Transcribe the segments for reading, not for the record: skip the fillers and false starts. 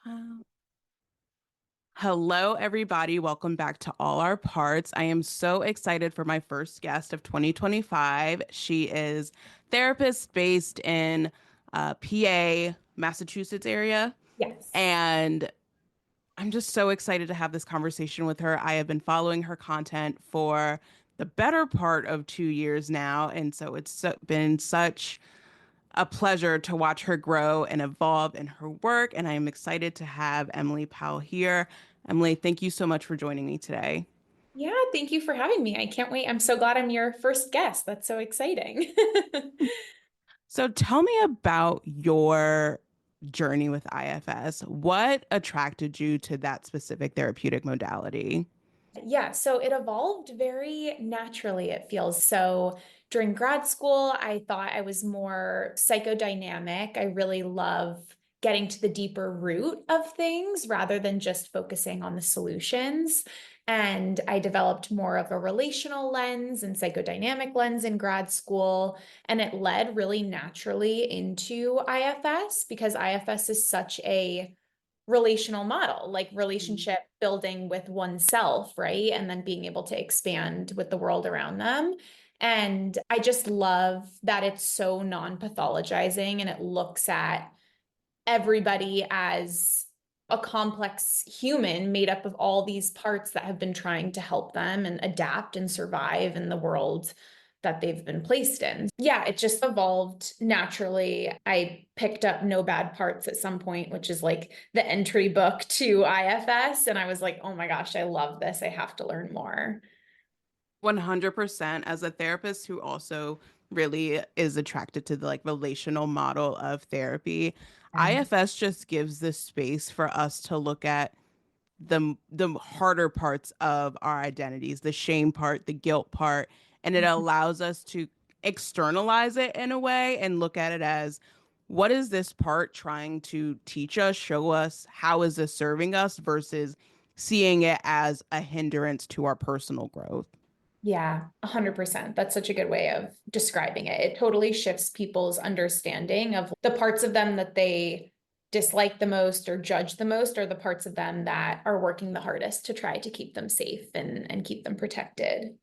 Um, Hello, everybody. Welcome back to All Our Parts. I am so excited for my first guest of 2025. She is therapist based in PA, Massachusetts area, Yes. and I'm just so excited to have this conversation with her. I have been following her content for the better part of 2 years now, and so been such a pleasure to watch her grow and evolve in her work. And I am excited to have Emily Powell here. Emily, thank you so much for joining me today. Yeah, thank you for having me. I can't wait. I'm so glad I'm your first guest. That's so exciting. So tell me about your journey with IFS. What attracted you to that specific therapeutic modality? Yeah, so it evolved very naturally, it feels. So during grad school, I thought I was more psychodynamic. I really love getting to the deeper root of things rather than just focusing on the solutions. And I developed more of a relational lens and psychodynamic lens in grad school. And it led really naturally into IFS because IFS is such a relational model, like relationship building with oneself, right? And then being able to expand with the world around them. And I just love that it's so non-pathologizing and it looks at everybody as a complex human made up of all these parts that have been trying to help them and adapt and survive in the world that they've been placed in. Yeah, it just evolved naturally. I picked up No Bad Parts at some point, which is like the entry book to IFS. And I was like, oh my gosh, I love this. I have to learn more. 100% as a therapist who also really is attracted to the relational model of therapy. Yeah. IFS just gives this space for us to look at the harder parts of our identities, the shame part, the guilt part, and it allows us to externalize it in a way and look at it as what is this part trying to teach us, show us, how is this serving us versus seeing it as a hindrance to our personal growth. Yeah, 100%. That's such a good way of describing it. It totally shifts people's understanding of the parts of them that they dislike the most or judge the most, or the parts of them that are working the hardest to try to keep them safe and keep them protected.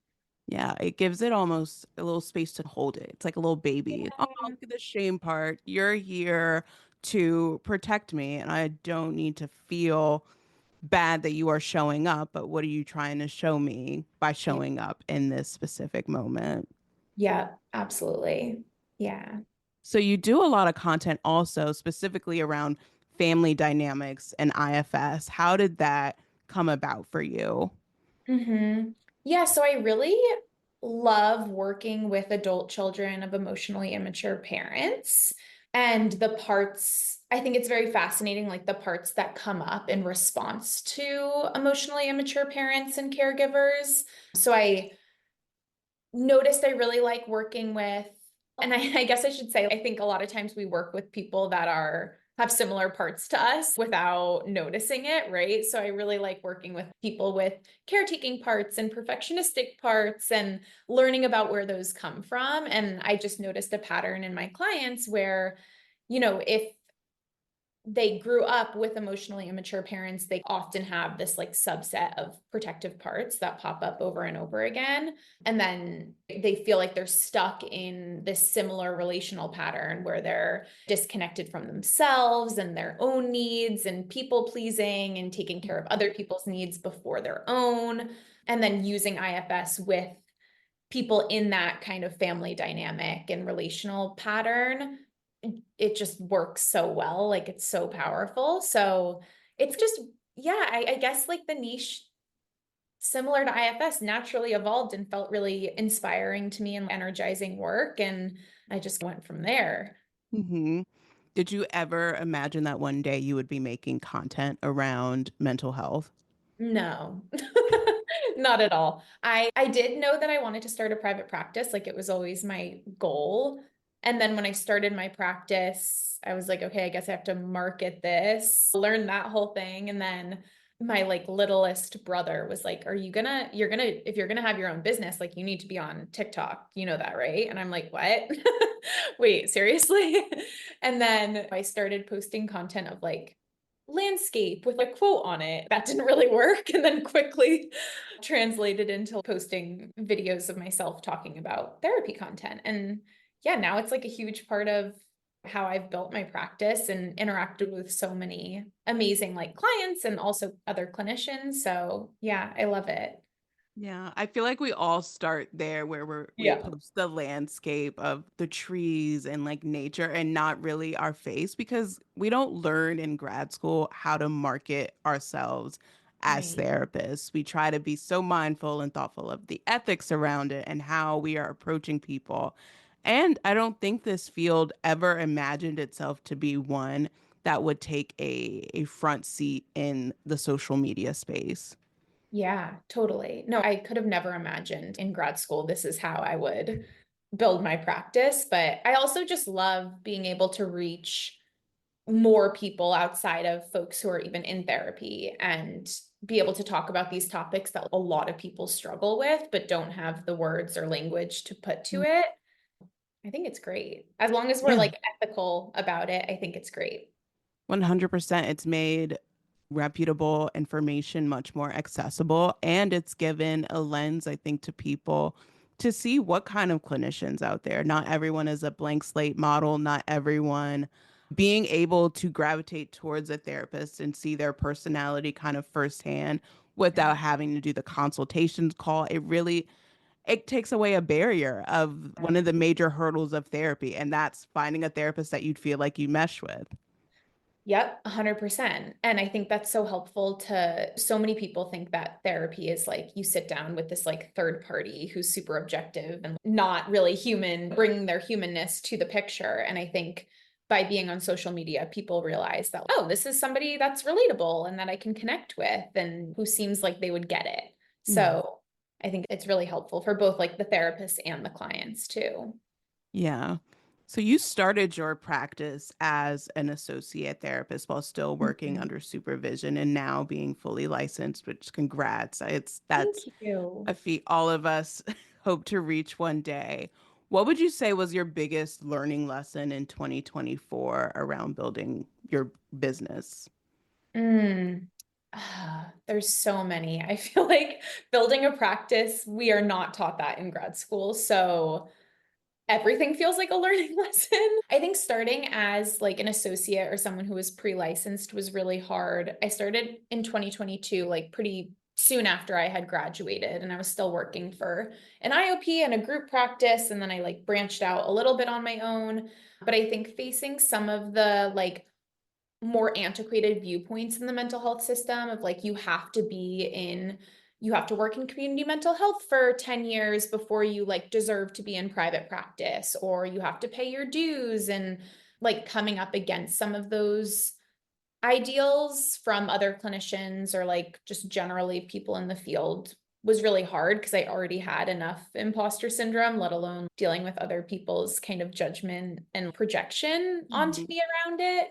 Yeah, it gives it almost a little space to hold it. It's like a little baby. Oh, Yeah. look at the shame part. You're here to protect me, and I don't need to feel bad that you are showing up, but what are you trying to show me by showing up in this specific moment? Yeah, absolutely. Yeah. So you do a lot of content also specifically around family dynamics and IFS. How did that come about for you? Yeah, so I really love working with adult children of emotionally immature parents. And the parts, I think it's very fascinating, like the parts that come up in response to emotionally immature parents and caregivers. So I noticed I really like working with, and I guess I should say, I think a lot of times we work with people that are have similar parts to us without noticing it, right? So I really like working with people with caretaking parts and perfectionistic parts and learning about where those come from. And I just noticed a pattern in my clients where, if they grew up with emotionally immature parents, they often have this like subset of protective parts that pop up over and over again. And then they feel like they're stuck in this similar relational pattern where they're disconnected from themselves and their own needs and people pleasing and taking care of other people's needs before their own. And then using IFS with people in that kind of family dynamic and relational pattern, it just works so well. Like it's so powerful. So it's just, yeah, I guess like the niche similar to IFS naturally evolved and felt really inspiring to me and energizing work. And I just went from there. Hmm. Did you ever imagine that one day you would be making content around mental health? No, not at all. I did know that I wanted to start a private practice. Like it was always my goal. And then when I started my practice, I was like, okay, I guess I have to market this, learn that whole thing. And then my like littlest brother was like, if you're gonna have your own business, like you need to be on TikTok. You know that, right? And I'm like, what? Wait, seriously? And then I started posting content of like landscape with a quote on it. That didn't really work. And then quickly translated into posting videos of myself talking about therapy content. And yeah, now it's like a huge part of how I've built my practice and interacted with so many amazing like clients and also other clinicians. So yeah, I love it. Yeah, I feel like we all start there where we Yeah. post the landscape of the trees and like nature and not really our face because we don't learn in grad school how to market ourselves as Right. therapists. We try to be so mindful and thoughtful of the ethics around it and how we are approaching people. And I don't think this field ever imagined itself to be one that would take a front seat in the social media space. Yeah, totally. No, I could have never imagined in grad school this is how I would build my practice, but I also just love being able to reach more people outside of folks who are even in therapy and be able to talk about these topics that a lot of people struggle with but don't have the words or language to put to it. I think it's great. As long as we're Yeah. like ethical about it, I think it's great. 100%. It's made reputable information much more accessible, and it's given a lens, I think, to people to see what kind of clinicians out there. Not everyone is a blank slate model, not everyone being able to gravitate towards a therapist and see their personality kind of firsthand without having to do the consultations call. It takes away a barrier of one of the major hurdles of therapy, and that's finding a therapist that you'd feel like you mesh with. Yep, 100%. And I think that's so helpful to so many people think that therapy is like you sit down with this like third party who's super objective and not really human, bringing their humanness to the picture. And I think by being on social media, people realize that, oh, this is somebody that's relatable and that I can connect with and who seems like they would get it. Mhm. So I think it's really helpful for both like the therapists and the clients too. Yeah. So you started your practice as an associate therapist while still working Mhm. under supervision and now being fully licensed, which congrats. Thank That's you. a feat all of us hope to reach one day. What would you say was your biggest learning lesson in 2024 around building your business? Mm. There's so many. I feel like building a practice, we are not taught that in grad school. So everything feels like a learning lesson. I think starting as like an associate or someone who was pre-licensed was really hard. I started in 2022, like pretty soon after I had graduated, and I was still working for an IOP and a group practice. And then I like branched out a little bit on my own. But I think facing some of the like more antiquated viewpoints in the mental health system of like you have to work in community mental health for 10 years before you like deserve to be in private practice, or you have to pay your dues, and like coming up against some of those ideals from other clinicians or like just generally people in the field was really hard because I already had enough imposter syndrome, let alone dealing with other people's kind of judgment and projection onto Mhm. me around it.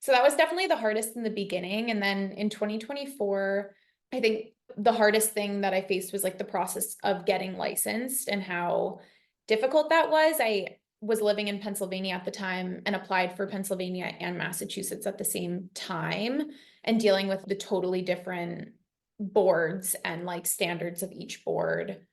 So that was definitely the hardest in the beginning. And then in 2024, I think the hardest thing that I faced was like the process of getting licensed and how difficult that was. I was living in Pennsylvania at the time and applied for Pennsylvania and Massachusetts at the same time, and dealing with the totally different boards and like standards of each board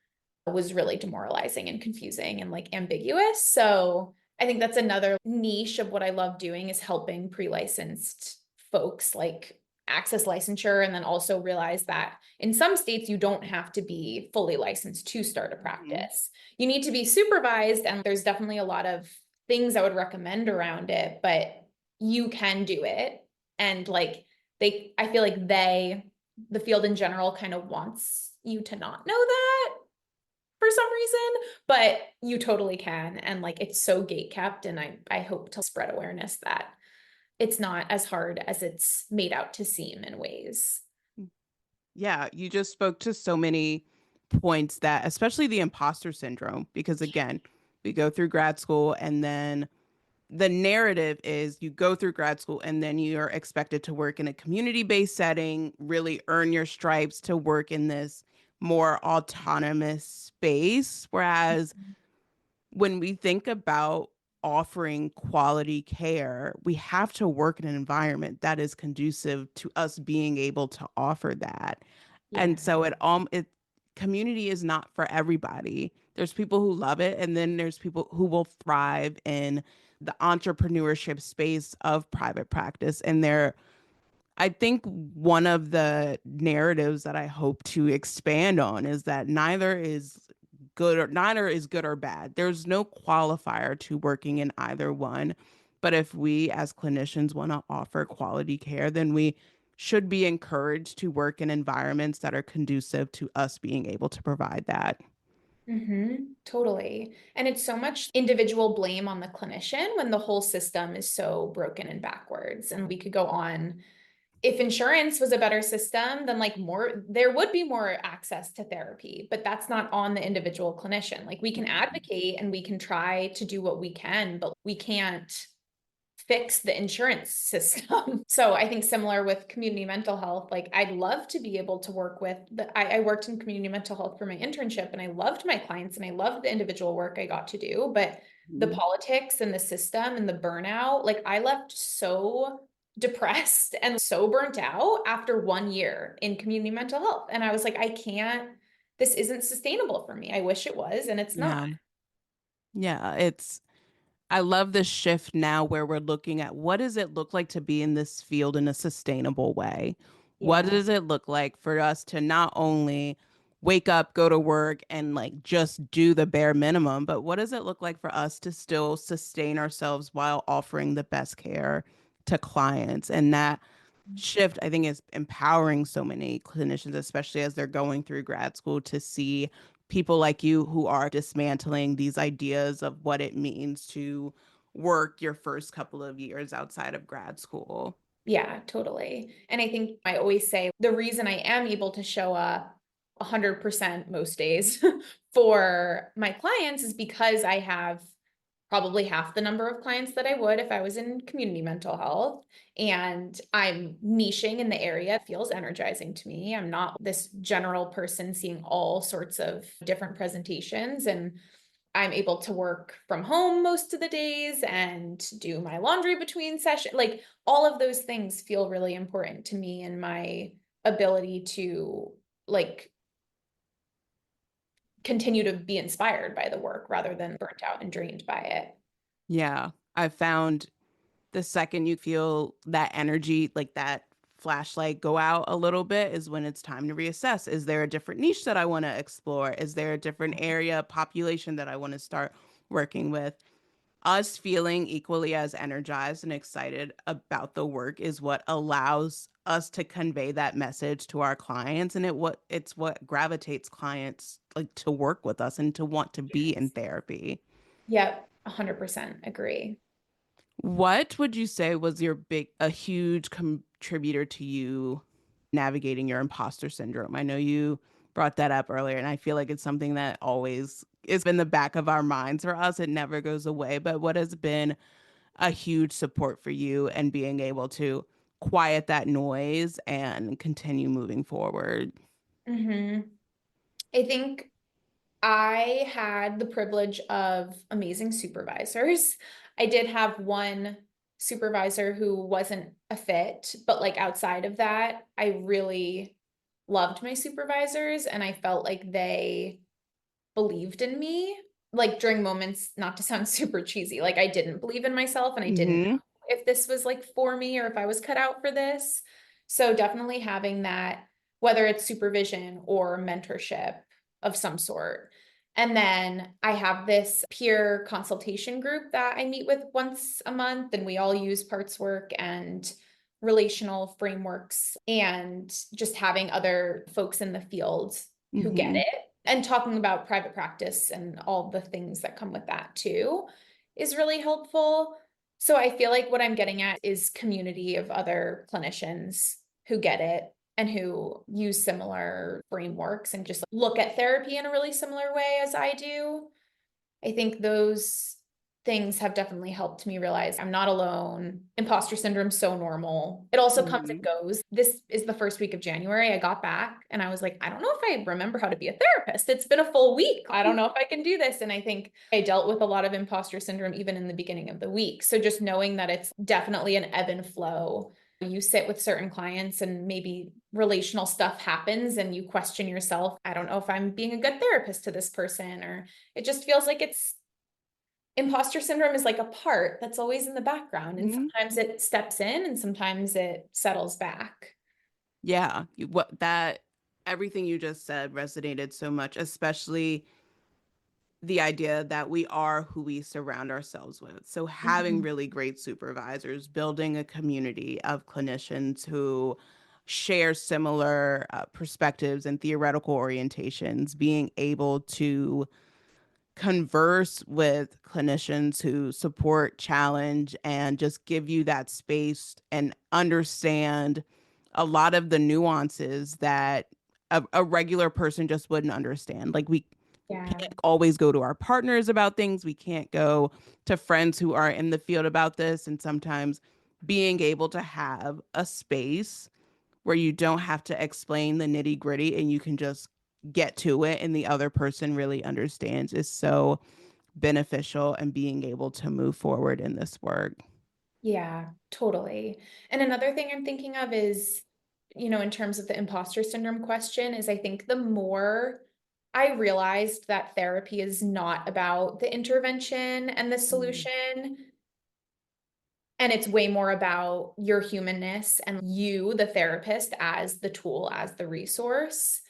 was really demoralizing and confusing and like ambiguous. So I think that's another niche of what I love doing is helping pre-licensed folks like access licensure, and then also realize that in some states you don't have to be fully licensed to start a Mhm. practice. You need to be supervised, and there's definitely a lot of things I would recommend around it, but you can do it. And like I feel like the field in general kind of wants you to not know that for some reason, but you totally can. And like it's so gate kept. And I hope to spread awareness that it's not as hard as it's made out to seem in ways. Yeah, you just spoke to so many points that, especially the imposter syndrome, because again, we go through grad school and then the narrative is you go through grad school and then you're expected to work in a community-based setting, really earn your stripes to work in this more autonomous space. Whereas when we think about offering quality care, we have to work in an environment that is conducive to us being able to offer that. And Yeah. so it community is not for everybody. There's people who love it, and then there's people who will thrive in the entrepreneurship space of private practice. And I think one of the narratives that I hope to expand on is that neither is good or bad. There's no qualifier to working in either one. But if we as clinicians want to offer quality care, then we should be encouraged to work in environments that are conducive to us being able to provide that. Totally. And it's so much individual blame on the clinician when the whole system is so broken and backwards. And we could go on. If insurance was a better system, then like there would be more access to therapy, but that's not on the individual clinician. Like we can advocate and we can try to do what we can, but we can't fix the insurance system. So I think similar with community mental health, like I'd love to be able to work with I worked in community mental health for my internship and I loved my clients and I loved the individual work I got to do, but the Mhm. politics and the system and the burnout, like I left so depressed and so burnt out after 1 year in community mental health. And I was like, this isn't sustainable for me. I wish it was, and it's not. Yeah. Yeah. I love this shift now where we're looking at what does it look like to be in this field in a sustainable way? What Yeah. does it look like for us to not only wake up, go to work, and like just do the bare minimum, but what does it look like for us to still sustain ourselves while offering the best care to clients? And that shift, I think, is empowering so many clinicians, especially as they're going through grad school, to see people like you who are dismantling these ideas of what it means to work your first couple of years outside of grad school. Yeah, totally. And I think I always say the reason I am able to show up 100% most days for my clients is because I have probably half the number of clients that I would if I was in community mental health. And I'm niching in the area. It feels energizing to me. I'm not this general person seeing all sorts of different presentations. And I'm able to work from home most of the days and do my laundry between sessions. Like all of those things feel really important to me and my ability to like continue to be inspired by the work rather than burnt out and drained by it. Yeah, I found the second you feel that energy, like that flashlight go out a little bit, is when it's time to reassess. Is there a different niche that I want to explore? Is there a different area, population that I want to start working with? Us feeling equally as energized and excited about the work is what allows us to convey that message to our clients, and it's what gravitates clients like to work with us and to want to be in Yes. therapy. Yep, 100% agree. What would you say was a huge contributor to you navigating your imposter syndrome? I know you brought that up earlier, and I feel like it's something that always is in the back of our minds for us. It never goes away. But what has been a huge support for you and being able to quiet that noise and continue moving forward? hmm I think I had the privilege of amazing supervisors. I did have one supervisor who wasn't a fit, but like outside of that, I really loved my supervisors and I felt like they believed in me, like during moments, not to sound super cheesy, like I didn't believe in myself and I didn't Hmm. know if this was like for me or if I was cut out for this. So definitely having that, whether it's supervision or mentorship of some sort. And then I have this peer consultation group that I meet with once a month, and we all use parts work and relational frameworks and just having other folks in the field who get Hmm. it and talking about private practice and all the things that come with that too is really helpful. So I feel like what I'm getting at is community of other clinicians who get it and who use similar frameworks and just look at therapy in a really similar way as I do. I think those things have definitely helped me realize I'm not alone. Imposter syndrome's so normal. It also comes and Mhm. goes. This is the first week of January. I got back and I was like, I don't know if I remember how to be a therapist. It's been a full week. I don't know if I can do this. And I think I dealt with a lot of imposter syndrome even in the beginning of the week. So just knowing that it's definitely an ebb and flow. You sit with certain clients and maybe relational stuff happens and you question yourself. I don't know if I'm being a good therapist to this person, or it just feels like it's imposter syndrome is like a part that's always in the background. And Mhm. sometimes it steps in and sometimes it settles back. Yeah, what that everything you just said resonated so much, especially the idea that we are who we surround ourselves with. So having Mhm. really great supervisors, building a community of clinicians who share similar perspectives and theoretical orientations, being able to converse with clinicians who support, challenge, and just give you that space and understand a lot of the nuances that a regular person just wouldn't understand. Like we Yeah. can't always go to our partners about things. We can't go to friends who are in the field about this. And sometimes being able to have a space where you don't have to explain the nitty gritty and you can just get to it and the other person really understands is so beneficial and being able to move forward in this work. Yeah, totally. And another thing I'm thinking of is, in terms of the imposter syndrome question, is I think the more I realized that therapy is not about the intervention and the Mm. solution, and it's way more about your humanness and you, the therapist, as the tool, as the resource.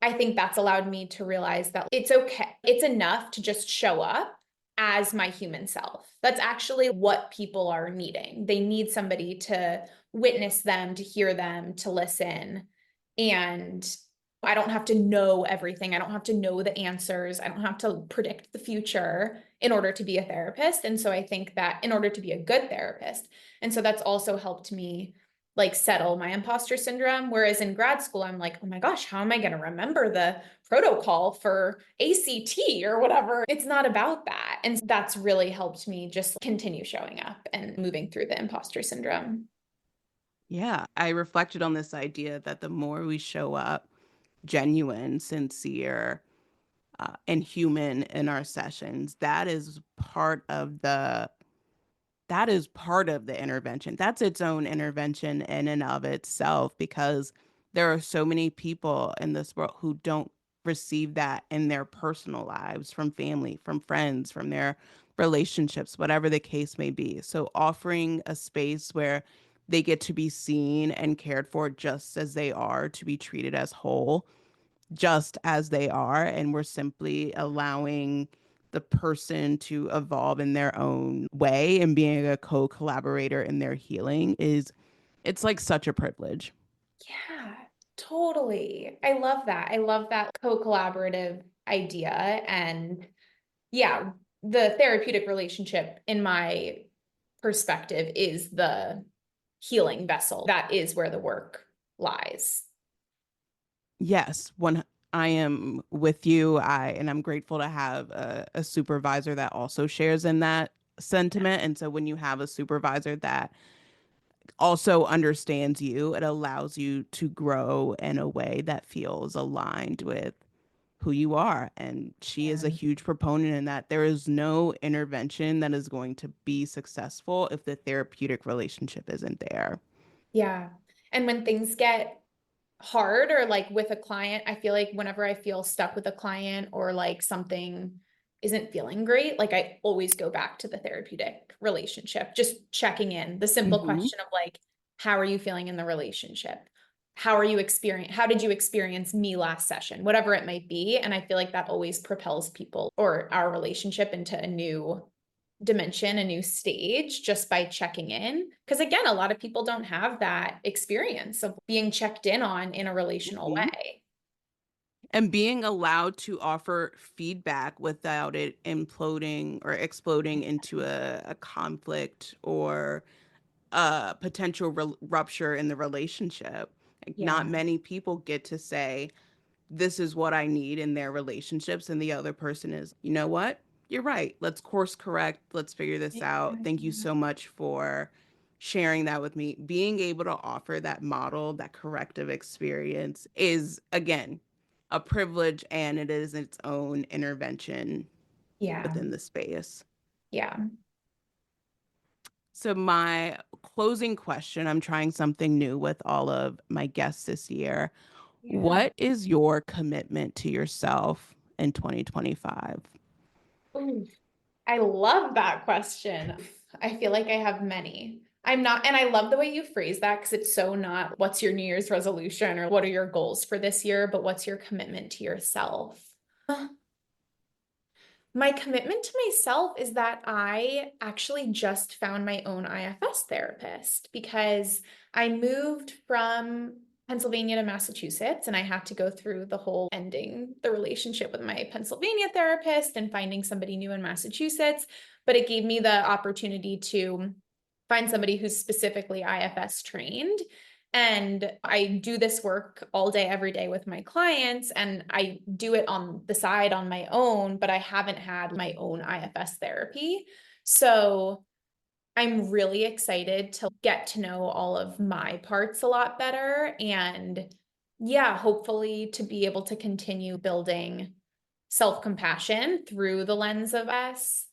I think that's allowed me to realize that it's okay. It's enough to just show up as my human self. That's actually what people are needing. They need somebody to witness them, to hear them, to listen. And I don't have to know everything. I don't have to know the answers. I don't have to predict the future in order to be a therapist. And so I think that in order to be a good therapist, and so that's also helped me like settle my imposter syndrome. Whereas in grad school, I'm like, oh my gosh, how am I going to remember the protocol for ACT or whatever? It's not about that. And that's really helped me just continue showing up and moving through the imposter syndrome. Yeah, I reflected on this idea that the more we show up genuine, sincere, and human in our sessions, that is part of the intervention. That's its own intervention in and of itself because there are so many people in this world who don't receive that in their personal lives from family, from friends, from their relationships, whatever the case may be. So offering a space where they get to be seen and cared for just as they are, to be treated as whole just as they are, and we're simply allowing the person to evolve in their own way and being a co-collaborator in their healing is it's like such a privilege. Yeah, totally. I love that. I love that co-collaborative idea. And yeah, the therapeutic relationship, in my perspective, is the healing vessel. That is where the work lies. Yes, when I am with you, I'm grateful to have a supervisor that also shares in that sentiment. And so when you have a supervisor that also understands you, it allows you to grow in a way that feels aligned with who you are. And she is a Yeah. huge proponent in that there is no intervention that is going to be successful if the therapeutic relationship isn't there. Yeah. And when things get hard or like with a client, I feel like whenever I feel stuck with a client or like something isn't feeling great, like I always go back to the therapeutic relationship, just checking in. The simple Hmm. question of like, how are you feeling in the relationship? How did you experience me last session? Whatever it might be. And I feel like that always propels people or our relationship into a new dimension, a new stage just by checking in. Because again, a lot of people don't have that experience of being checked in on in a relational Hmm. way. And being allowed to offer feedback without it imploding or exploding into a conflict or a potential rupture in the relationship. Like, not Yeah. many people get to say, this is what I need in their relationships. And the other person is, you know what? you're right. Let's course correct. Let's figure this out. Thank you so much for sharing that with me. Being able to offer that model, that corrective experience is, again, a privilege and it is its own intervention Yeah. within the space. Yeah. So, my closing question, I'm trying something new with all of my guests this year. Yeah. What is your commitment to yourself in 2025? Ooh, I love that question. I feel like I have many. I'm not, and I love the way you phrase that because it's so not what's your New Year's resolution or what are your goals for this year, but what's your commitment to yourself? My commitment to myself is that I actually just found my own IFS therapist because I moved from Pennsylvania to Massachusetts and I had to go through the whole ending the relationship with my Pennsylvania therapist and finding somebody new in Massachusetts. But it gave me the opportunity to find somebody who's specifically IFS trained. And I do this work all day, every day with my clients, and I do it on the side on my own, but I haven't had my own IFS therapy. So I'm really excited to get to know all of my parts a lot better. And yeah, hopefully to be able to continue building self-compassion through the lens of us.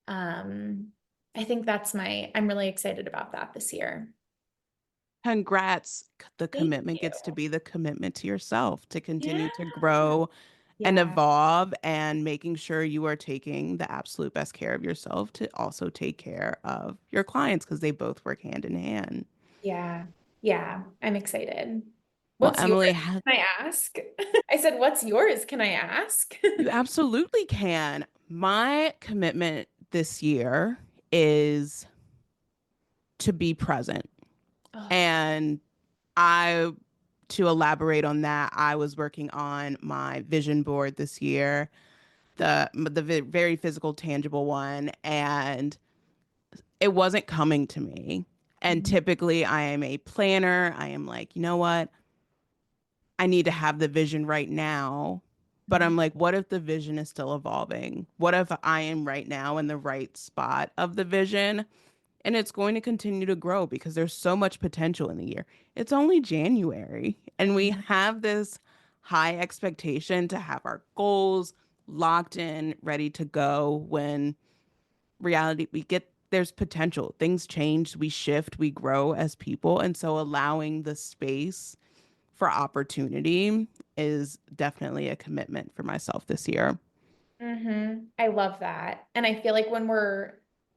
Um, I think I'm really excited about that this year. Congrats. The Thank commitment you. gets to be the commitment to yourself to Yeah. continue to grow and Yeah. evolve and making sure you are taking the absolute best care of yourself to also take care of your clients because they both work hand in hand. Yeah. Yeah. I'm excited. Well, What's yours? Emily, Can I ask? I said, what's yours? Can I ask? you absolutely can. My commitment this year is to be present. Oh. And I, to elaborate on that, I was working on my vision board this year, the very physical, tangible one, and it wasn't coming to me. And Mhm. typically, I am a planner. I am like, you know what? I need to have the vision right now. But I'm like, what if the vision is still evolving? What if I am right now in the right spot of the vision? And it's going to continue to grow because there's so much potential in the year. It's only January, and we Mhm. have this high expectation to have our goals locked in, ready to go when reality we get there's potential. Things change, we shift, we grow as people, and so allowing the space for opportunity is definitely a commitment for myself this year. I love that. And I feel like when we're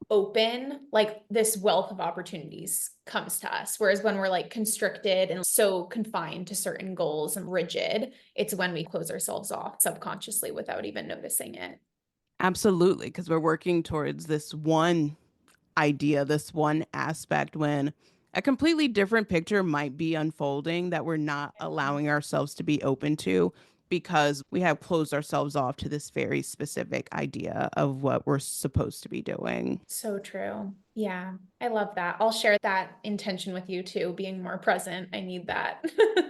open, like this wealth of opportunities comes to us. Whereas when we're like constricted and so confined to certain goals and rigid, it's when we close ourselves off subconsciously without even noticing it. Absolutely, because we're working towards this one idea, this one aspect when a completely different picture might be unfolding that we're not allowing ourselves to be open to because we have closed ourselves off to this very specific idea of what we're supposed to be doing. So true. Yeah, I love that. I'll share that intention with you too, being more present. I need that.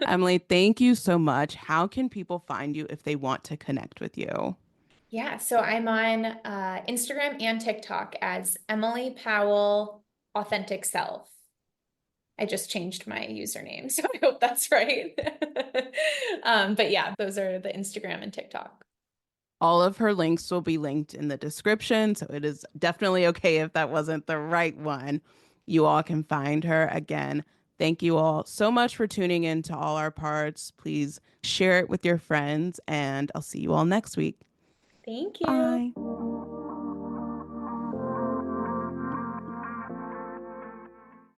Emily, thank you so much. How can people find you if they want to connect with you? Yeah, so I'm on Instagram and TikTok as Emily Powell Authentic Self. I just changed my username, so I hope that's right. But yeah, those are the Instagram and TikTok. All of her links will be linked in the description, so it is definitely okay if that wasn't the right one. You all can find her again. Thank you all so much for tuning in to all our parts. Please share it with your friends, and I'll see you all next week. Thank you. Bye.